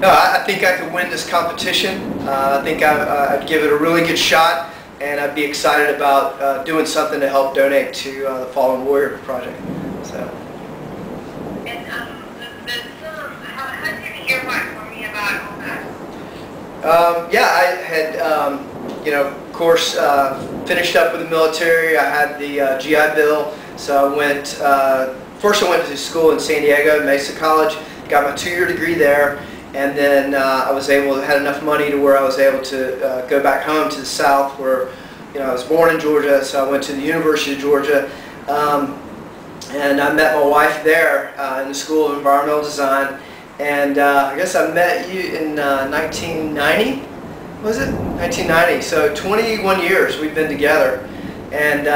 No, I think I could win this competition. I think I'd give it a really good shot, and I'd be excited about doing something to help donate to the Fallen Warrior Project. So. And the film, how did you hear about for me about all that? Yeah, I had, you know, of course, finished up with the military. I had the GI Bill, so I went. First, I went to school in San Diego, Mesa College. Got my 2-year degree there. And then I had enough money to where I was able to go back home to the South, where, you know, I was born in Georgia, so I went to the University of Georgia, and I met my wife there in the School of Environmental Design. And I guess I met you in 1990, was it? 1990. So 21 years we've been together, and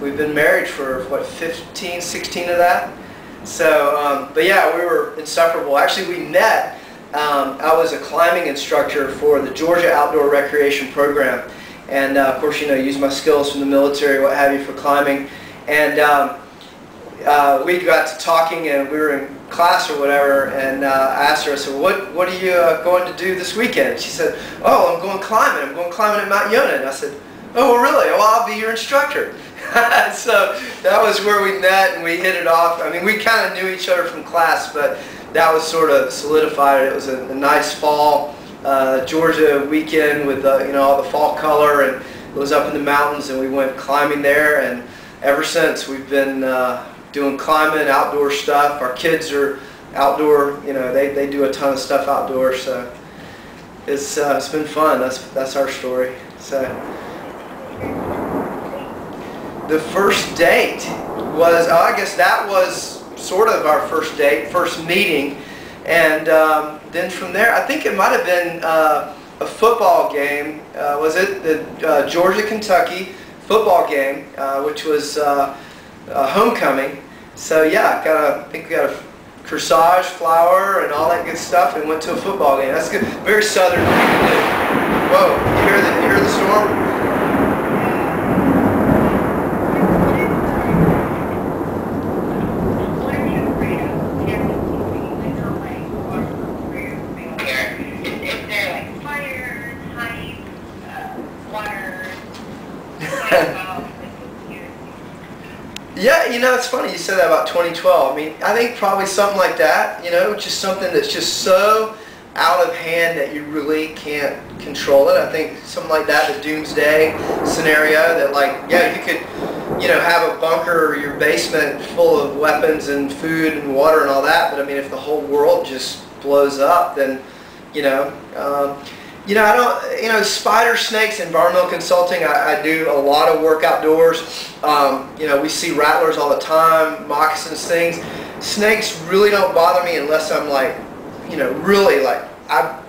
we've been married for what, 15, 16 of that. So, but yeah, we were inseparable. Actually, we met. I was a climbing instructor for the Georgia Outdoor Recreation Program, and of course, you know, use my skills from the military, what have you, for climbing. And we got to talking, and we were in class or whatever, and I asked her, I said, what are you going to do this weekend? She said, oh, I'm going climbing. I'm going climbing at Mount Yonah. And I said, oh, really? Well, I'll be your instructor. So that was where we met, and we hit it off. I mean, we kind of knew each other from class, but that was sort of solidified. It was a nice fall Georgia weekend with you know, all the fall color, and it was up in the mountains, and we went climbing there, and ever since we've been doing climbing, outdoor stuff. Our kids are outdoor, you know, they do a ton of stuff outdoors, so it's been fun. That's our story. So the first date was, I guess that was sort of our first date, first meeting, and then from there, I think it might have been a football game. Was it the Georgia-Kentucky football game, which was homecoming? So yeah, I think we got a corsage, flower, and all that good stuff, and went to a football game. That's good. Very southern thing to do. Whoa! You hear the storm? Yeah, you know, it's funny you said that about 2012. I mean, I think probably something like that, you know, just something that's just so out of hand that you really can't control it. I think something like that, the doomsday scenario, that like, yeah, you could, you know, have a bunker or your basement full of weapons and food and water and all that, but I mean, if the whole world just blows up, then, you know, I don't, you know, spider, snakes, environmental consulting, I do a lot of work outdoors. You know, we see rattlers all the time, moccasins, things. Snakes really don't bother me unless I'm like, you know, really like, I'm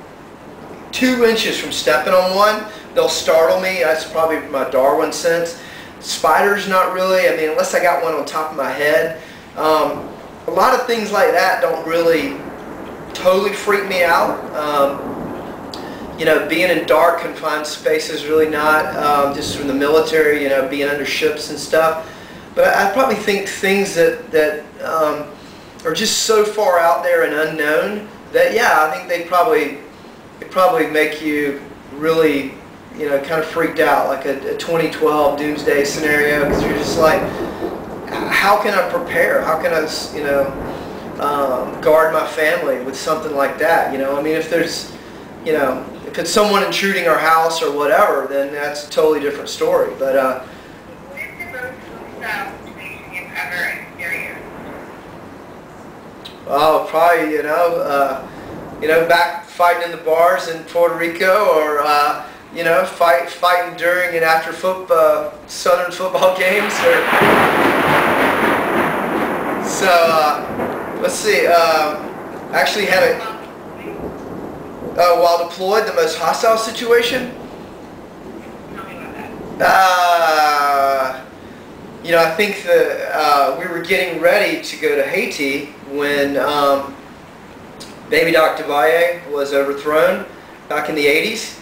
2 inches from stepping on one, they'll startle me. That's probably my Darwin sense. Spiders, not really. I mean, unless I got one on top of my head. A lot of things like that don't really totally freak me out. You know, being in dark, confined spaces, really not. Just from the military, you know, being under ships and stuff. But I probably think things that are just so far out there and unknown that, yeah, I think they probably make you really, you know, kind of freaked out, like a 2012 doomsday scenario, because you're just like, how can I prepare? How can I, you know, guard my family with something like that? You know, I mean, if there's, you know, if it's someone intruding our house or whatever, then that's a totally different story. But where's the most suicide situation you've ever experienced? Oh, probably, you know, back fighting in the bars in Puerto Rico, or you know, fighting during and after Southern football games. Or so let's see. Actually had a. While deployed, the most hostile situation? Tell me about that. You know, I think that we were getting ready to go to Haiti when Baby Doc Duvalier was overthrown back in the 80s.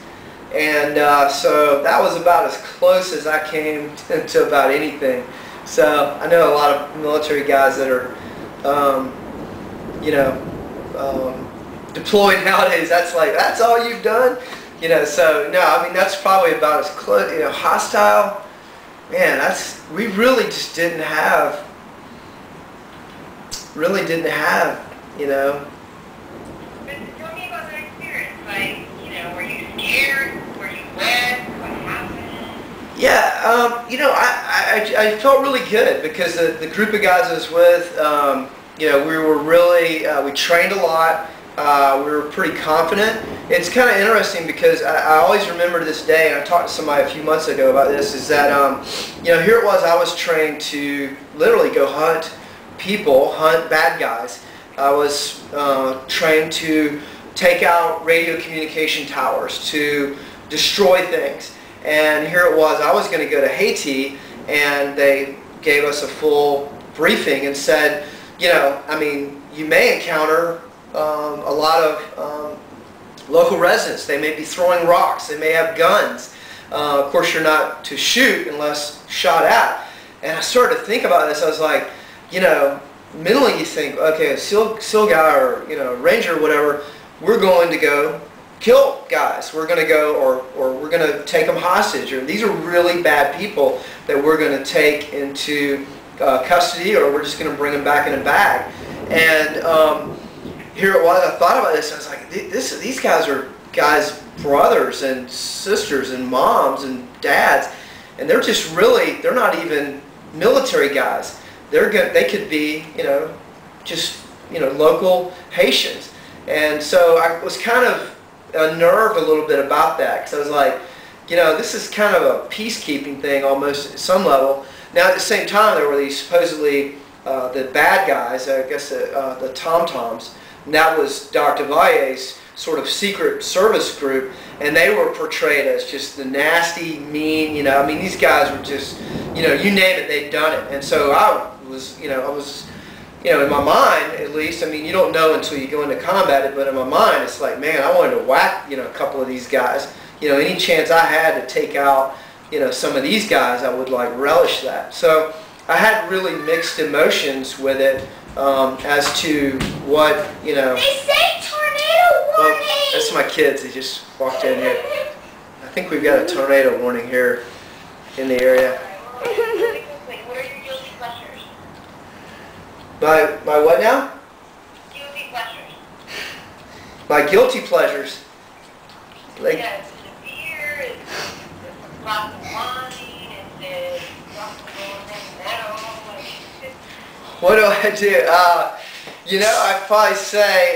And so that was about as close as I came to about anything. So I know a lot of military guys that are, you know, deployed nowadays, that's like, that's all you've done? You know, so no, I mean, that's probably about as close, you know, hostile. Man, we really just didn't have, you know. But tell me about that experience. Like, you know, were you scared? Were you wet? What happened? Yeah, you know, I felt really good because the group of guys I was with, you know, we were really, we trained a lot. We were pretty confident. It's kind of interesting because I always remember this day, and I talked to somebody a few months ago about this, is that, you know, here it was, I was trained to literally go hunt people, hunt bad guys. I was trained to take out radio communication towers, to destroy things. And here it was, I was going to go to Haiti, and they gave us a full briefing and said, you know, I mean, you may encounter a lot of local residents. They may be throwing rocks. They may have guns. Of course, you're not to shoot unless shot at. And I started to think about this. I was like, you know, mentally you think, okay, a SEAL guy or, you know, Ranger or whatever, we're going to go kill guys. We're going to go, or we're going to take them hostage. Or these are really bad people that we're going to take into custody, or we're just going to bring them back in a bag. And here it was, I thought about this, I was like, these guys are guys' brothers and sisters and moms and dads, and they're just really, they're not even military guys. They could be, you know, just, you know, local Haitians. And so I was kind of unnerved a little bit about that, because I was like, you know, this is kind of a peacekeeping thing almost at some level. Now at the same time, there were these supposedly the bad guys, I guess the tom-toms, and that was Dr. Valle's sort of secret service group, and they were portrayed as just the nasty, mean, you know, I mean, these guys were just, you know, you name it, they'd done it. And so I was, you know, in my mind, at least, I mean, you don't know until you go into combat, but in my mind, it's like, man, I wanted to whack, you know, a couple of these guys. You know, any chance I had to take out, you know, some of these guys, I would, like, relish that. So I had really mixed emotions with it as to what, you know. They say tornado warning! Well, that's my kids. They just walked in here. I think we've got a tornado warning here in the area. What are your guilty pleasures? My what now? Guilty pleasures. My guilty pleasures. Like, Yeah, is it a beer? Is it a glass of wine? Is it rock and roll metal? what do I do? You know, I'd probably say,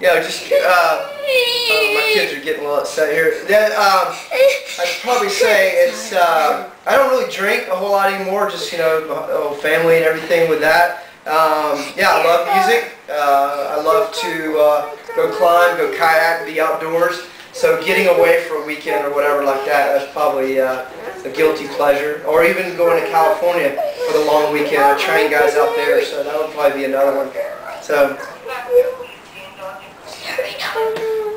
you know, just, my kids are getting a little upset here. I'd probably say it's, I don't really drink a whole lot anymore, just, you know, my whole family and everything with that. Yeah, I love music. I love to go climb, go kayak, be outdoors. So getting away for a weekend or whatever like that, that's probably a guilty pleasure. Or even going to California for the long weekend. I train guys out there, so that would probably be another one. So,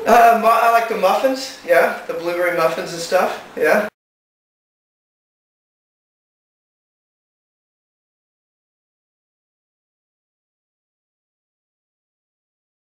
I like the muffins, yeah, the blueberry muffins and stuff, yeah.